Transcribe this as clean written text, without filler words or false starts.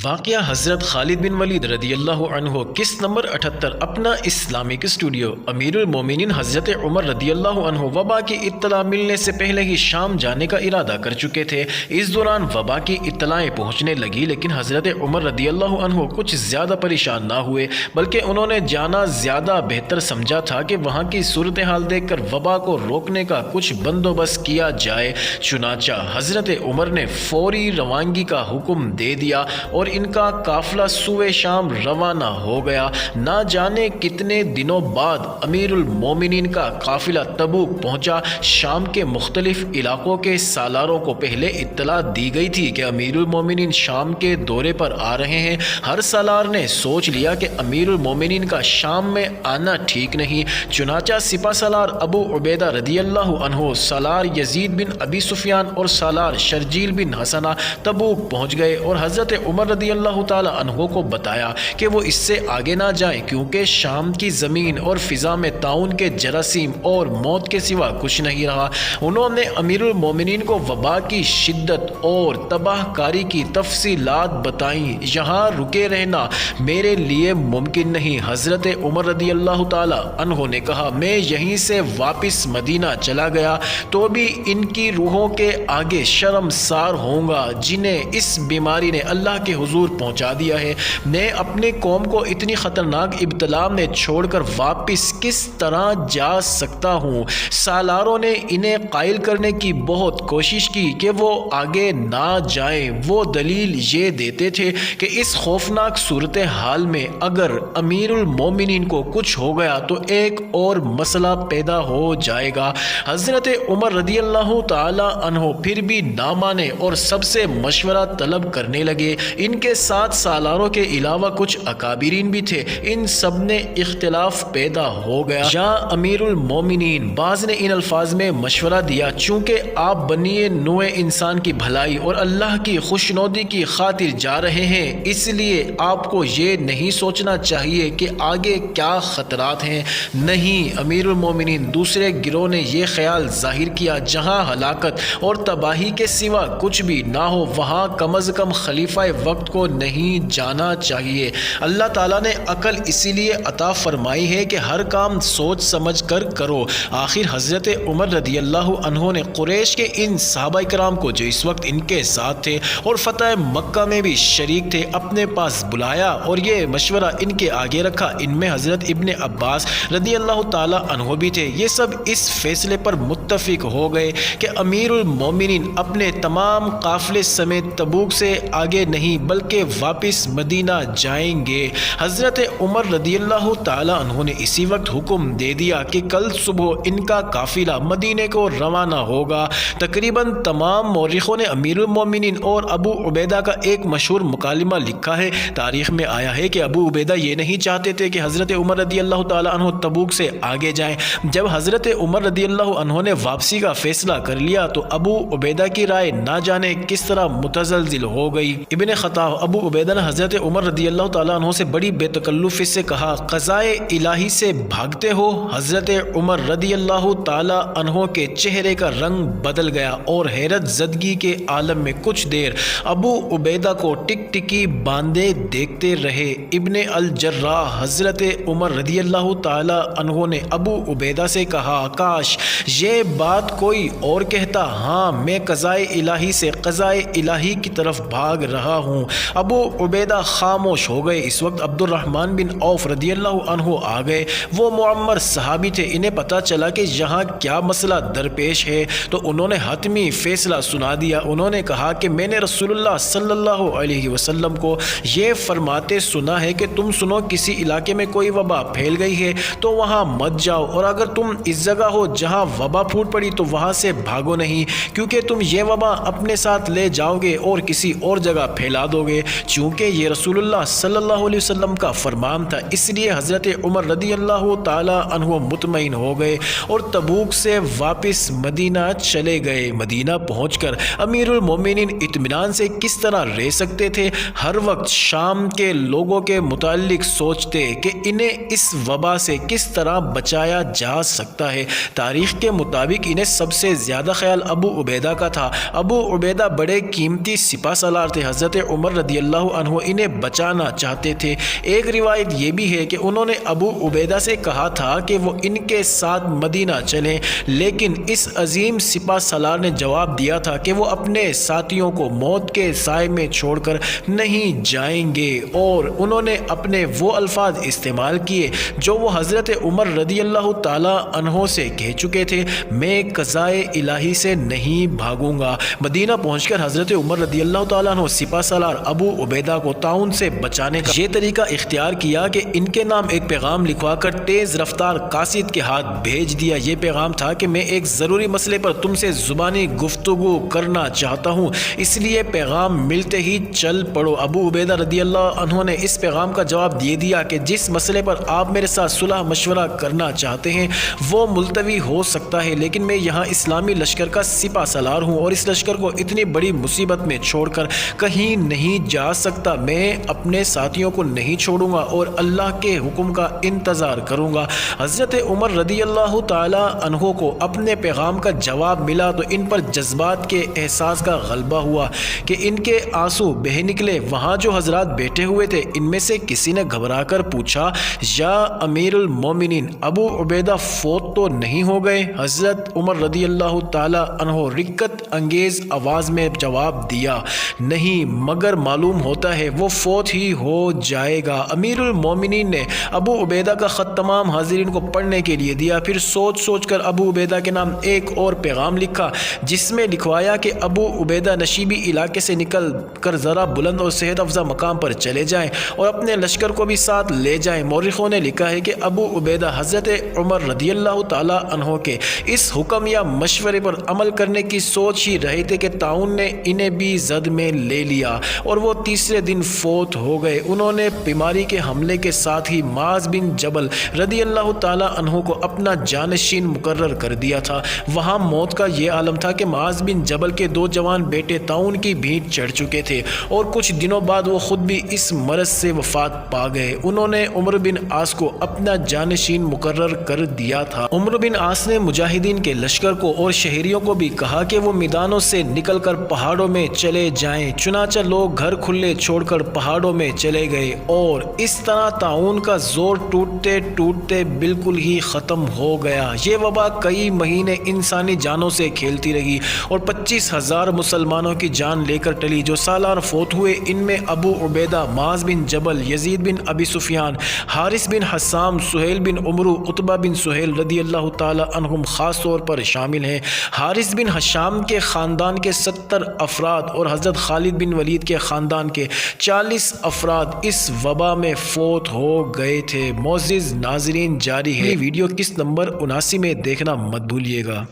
واقعہ حضرت خالد بن ولید رضی اللہ عنہ قسط نمبر 78 اپنا اسلامک اسٹوڈیو۔ امیر المومنین حضرت عمر رضی اللہ عنہ وبا کی اطلاع ملنے سے پہلے ہی شام جانے کا ارادہ کر چکے تھے۔ اس دوران وبا کی اطلاعیں پہنچنے لگی، لیکن حضرت عمر رضی اللہ عنہ کچھ زیادہ پریشان نہ ہوئے، بلکہ انہوں نے جانا زیادہ بہتر سمجھا تھا کہ وہاں کی صورتحال دیکھ کر وبا کو روکنے کا کچھ بندوبست کیا جائے۔ چنانچہ حضرت عمر نے فوری روانگی کا حکم دے دیا اور ان کا قافلہ سوئے شام روانہ ہو گیا۔ نہ جانے کتنے دنوں بعد امیر المومنین کا قافلہ تبوک پہنچا۔ شام کے مختلف علاقوں کے سالاروں کو پہلے اطلاع دی گئی تھی کہ امیر المومنین شام کے دورے پر آ رہے ہیں۔ ہر سالار نے سوچ لیا کہ امیر المومنین کا شام میں آنا ٹھیک نہیں۔ چنانچہ سپہ سالار ابو عبیدہ رضی اللہ عنہ، سالار یزید بن ابی سفیان اور سالار شرجیل بن حسنہ تبوک پہنچ گئے اور حضرت عمر رضی اللہ تعالی عنہ کو بتایا کہ وہ اس سے آگے نہ جائیں، کیونکہ شام کی زمین اور فضا میں طاعون کے جراثیم اور موت کے سوا کچھ نہیں رہا۔ انہوں نے امیر المومنین کو وبا کی شدت اور تباہ کاری کی تفصیلات بتائیں۔ یہاں رکے رہنا میرے لیے ممکن نہیں۔ حضرت عمر رضی اللہ تعالی عنہ نے کہا، میں یہیں سے واپس مدینہ چلا گیا تو بھی ان کی روحوں کے آگے شرمسار ہوں گا جنہیں اس بیماری نے اللہ کے حضور پہنچا دیا ہے۔ میں اپنے قوم کو اتنی خطرناک ابتلا میں چھوڑ کر واپس کس طرح جا سکتا ہوں؟ سالاروں نے انہیں قائل کرنے کی بہت کوشش کی کہ وہ آگے نہ جائیں۔ وہ دلیل یہ دیتے تھے کہ اس خوفناک صورتحال میں اگر امیر المومنین کو کچھ ہو گیا تو ایک اور مسئلہ پیدا ہو جائے گا۔ حضرت عمر رضی اللہ تعالی عنہ پھر بھی نہ مانے اور سب سے مشورہ طلب کرنے لگے۔ ان کے ساتھ سالاروں کے علاوہ کچھ اکابرین بھی تھے۔ ان سب نے اختلاف پیدا ہو گیا۔ یا امیر المومنین، بعض نے ان الفاظ میں مشورہ دیا، چونکہ آپ بنی نوع انسان کی بھلائی اور اللہ کی خوشنودی کی خاطر جا رہے ہیں، اس لیے آپ کو یہ نہیں سوچنا چاہیے کہ آگے کیا خطرات ہیں۔ نہیں امیر المومنین، دوسرے گروہ نے یہ خیال ظاہر کیا، جہاں ہلاکت اور تباہی کے سوا کچھ بھی نہ ہو وہاں کم از کم خلیفہ وقت کو نہیں جانا چاہیے۔ اللہ تعالیٰ نے عقل اسی لیے عطا فرمائی ہے کہ ہر کام سوچ سمجھ کر کرو۔ آخر حضرت عمر رضی اللہ عنہ نے قریش کے ان صحابہ کرام کو جو اس وقت ان کے ساتھ تھے اور فتح مکہ میں بھی شریک تھے، اپنے پاس بلایا اور یہ مشورہ ان کے آگے رکھا۔ ان میں حضرت ابن عباس رضی اللہ تعالی عنہ بھی تھے۔ یہ سب اس فیصلے پر متفق ہو گئے کہ امیر المومنین اپنے تمام قافلے سمیت تبوک سے آگے نہیں بلکہ واپس مدینہ جائیں گے۔ حضرت عمر رضی اللہ تعالی عنہ نے اسی وقت حکم دے دیا کہ کل صبح ان کا قافلہ مدینے کو روانہ ہوگا۔ تقریباً تمام مورخوں نے امیر المومنین اور ابو عبیدہ کا ایک مشہور مکالمہ لکھا ہے۔ تاریخ میں آیا ہے کہ ابو عبیدہ یہ نہیں چاہتے تھے کہ حضرت عمر رضی اللہ تعالی عنہ تبوک سے آگے جائیں۔ جب حضرت عمر رضی اللہ عنہ نے واپسی کا فیصلہ کر لیا تو ابو عبیدہ کی رائے نہ جانے کس طرح متزلزل ہو گئی۔ ابن خطاب ابو عبیدہ نے حضرت عمر رضی اللہ تعالیٰ عنہ سے بڑی بے تکلفی سے کہا، قضائے الہی سے بھاگتے ہو؟ حضرت عمر رضی اللہ تعالیٰ عنہ کے چہرے کا رنگ بدل گیا اور حیرت زدگی کے عالم میں کچھ دیر ابو عبیدہ کو ٹک ٹکی باندھے دیکھتے رہے۔ ابن الجراح حضرت عمر رضی اللہ تعالیٰ عنہ نے ابو عبیدہ سے کہا، کاش یہ بات کوئی اور کہتا۔ ہاں، میں قضائے الہی سے قضائے الہی کی طرف بھاگ رہا ہوں۔ ابو عبیدہ خاموش ہو گئے۔ اس وقت عبد الرحمن بن عوف رضی اللہ عنہ آ گئے۔ وہ معمر صحابی تھے۔ انہیں پتہ چلا کہ یہاں کیا مسئلہ درپیش ہے تو انہوں نے حتمی فیصلہ سنا دیا۔ انہوں نے کہا کہ میں نے رسول اللہ صلی اللہ علیہ وسلم کو یہ فرماتے سنا ہے کہ تم سنو کسی علاقے میں کوئی وبا پھیل گئی ہے تو وہاں مت جاؤ، اور اگر تم اس جگہ ہو جہاں وبا پھوٹ پڑی تو وہاں سے بھاگو نہیں، کیونکہ تم یہ وبا اپنے ساتھ لے جاؤ گے اور کسی اور جگہ پھیلا دو گے۔ چونکہ یہ رسول اللہ صلی اللہ علیہ وسلم کا فرمان تھا، اس لیے حضرت عمر رضی اللہ تعالی عنہ مطمئن ہو گئے اور تبوک سے واپس مدینہ چلے گئے۔ مدینہ پہنچ کر امیر المومنین اطمینان سے کس طرح رہ سکتے تھے؟ ہر وقت شام کے لوگوں کے متعلق سوچتے کہ انہیں اس وبا سے کس طرح بچایا جا سکتا ہے۔ تاریخ کے مطابق انہیں سب سے زیادہ خیال ابو عبیدہ کا تھا۔ ابو عبیدہ بڑے قیمتی سپہ سالار تھے۔ حضرت عمر عمر رضی اللہ عنہ انہیں بچانا چاہتے تھے۔ ایک روایت یہ بھی ہے کہ انہوں نے ابو عبیدہ سے کہا تھا کہ وہ ان کے ساتھ مدینہ چلیں، لیکن اس عظیم سپہ سالار نے جواب دیا تھا کہ وہ اپنے ساتھیوں کو موت کے سائے میں چھوڑ کر نہیں جائیں گے، اور انہوں نے اپنے وہ الفاظ استعمال کیے جو وہ حضرت عمر رضی اللہ تعالی عنہ سے کہہ چکے تھے، میں قضائے الہی سے نہیں بھاگوں گا۔ مدینہ پہنچ کر حضرت عمر رضی اللہ تعالیٰ عنہ سپہ سالار ابو عبیدہ کو طاعون سے بچانے کا یہ طریقہ اختیار کیا کہ ان کے نام ایک پیغام لکھوا کر تیز رفتار قاصد کے ہاتھ بھیج دیا۔ یہ پیغام تھا کہ میں ایک ضروری مسئلے پر تم سے زبانی گفتگو کرنا چاہتا ہوں، اس لیے پیغام ملتے ہی چل پڑو۔ ابو عبیدہ رضی اللہ عنہ نے اس پیغام کا جواب دے دیا کہ جس مسئلے پر آپ میرے ساتھ صلح مشورہ کرنا چاہتے ہیں وہ ملتوی ہو سکتا ہے، لیکن میں یہاں اسلامی لشکر کا سپہ سالار ہوں اور اس لشکر کو اتنی بڑی مصیبت میں چھوڑ کر کہیں نہیں جا سکتا۔ میں اپنے ساتھیوں کو نہیں چھوڑوں گا اور اللہ کے حکم کا انتظار کروں گا۔ حضرت عمر رضی اللہ تعالی عنہ کو اپنے پیغام کا جواب ملا تو ان پر جذبات کے احساس کا غلبہ ہوا کہ ان کے آنسو بہہ نکلے۔ وہاں جو حضرات بیٹھے ہوئے تھے ان میں سے کسی نے گھبرا کر پوچھا، یا امیر المومنین، ابو عبیدہ فوت تو نہیں ہو گئے؟ حضرت عمر رضی اللہ تعالی عنہ رقت انگیز آواز میں جواب دیا، نہیں، مگر معلوم ہوتا ہے وہ فوت ہی ہو جائے گا۔ امیر المومنین نے ابو عبیدہ کا خط تمام حاضرین کو پڑھنے کے لیے دیا، پھر سوچ سوچ کر ابو عبیدہ کے نام ایک اور پیغام لکھا جس میں لکھوایا کہ ابو عبیدہ نشیبی علاقے سے نکل کر ذرا بلند اور صحت افزا مقام پر چلے جائیں اور اپنے لشکر کو بھی ساتھ لے جائیں۔ مورخوں نے لکھا ہے کہ ابو عبیدہ حضرت عمر رضی اللہ تعالی عنہ کے اس حکم یا مشورے پر عمل کرنے کی سوچ ہی رہے تھے کہ طاعون نے انہیں بھی زد میں لے لیا اور وہ تیسرے دن فوت ہو گئے۔ انہوں نے بیماری کے حملے کے ساتھ ہی معاذ بن جبل رضی اللہ تعالی عنہ کو اپنا جانشین مقرر کر دیا تھا۔ وہاں موت کا یہ عالم تھا کہ معاذ بن جبل کے دو جوان بیٹے طاعون کی بھینٹ چڑھ چکے تھے اور کچھ دنوں بعد وہ خود بھی اس مرض سے وفات پا گئے۔ انہوں نے عمرو بن عاص کو اپنا جانشین مقرر کر دیا تھا۔ عمرو بن عاص نے مجاہدین کے لشکر کو اور شہریوں کو بھی کہا کہ وہ میدانوں سے نکل کر پہاڑوں میں چلے جائیں، چنانچہ لوگ گھر کھلے چھوڑ کر پہاڑوں میں چلے گئے اور اس طرح طاعون کا زور ٹوٹتے ٹوٹتے بالکل ہی ختم ہو گیا۔ یہ وبا کئی مہینے انسانی جانوں سے کھیلتی رہی اور 25,000 مسلمانوں کی جان لے کر ٹلی۔ جو سالار فوت ہوئے ان میں ابو عبیدہ، معاذ بن جبل، یزید بن ابی سفیان، حارث بن حسام، سہیل بن عمرو، عتبہ بن سہیل رضی اللہ تعالی عنہم خاص طور پر شامل ہیں۔ حارث بن حشام کے خاندان کے 70 افراد اور حضرت خالد بن ولید کے خاندان کے 40 افراد اس وبا میں فوت ہو گئے تھے۔ معزز ناظرین، جاری ہے ویڈیو قسط نمبر 79 میں دیکھنا مت بھولیے گا۔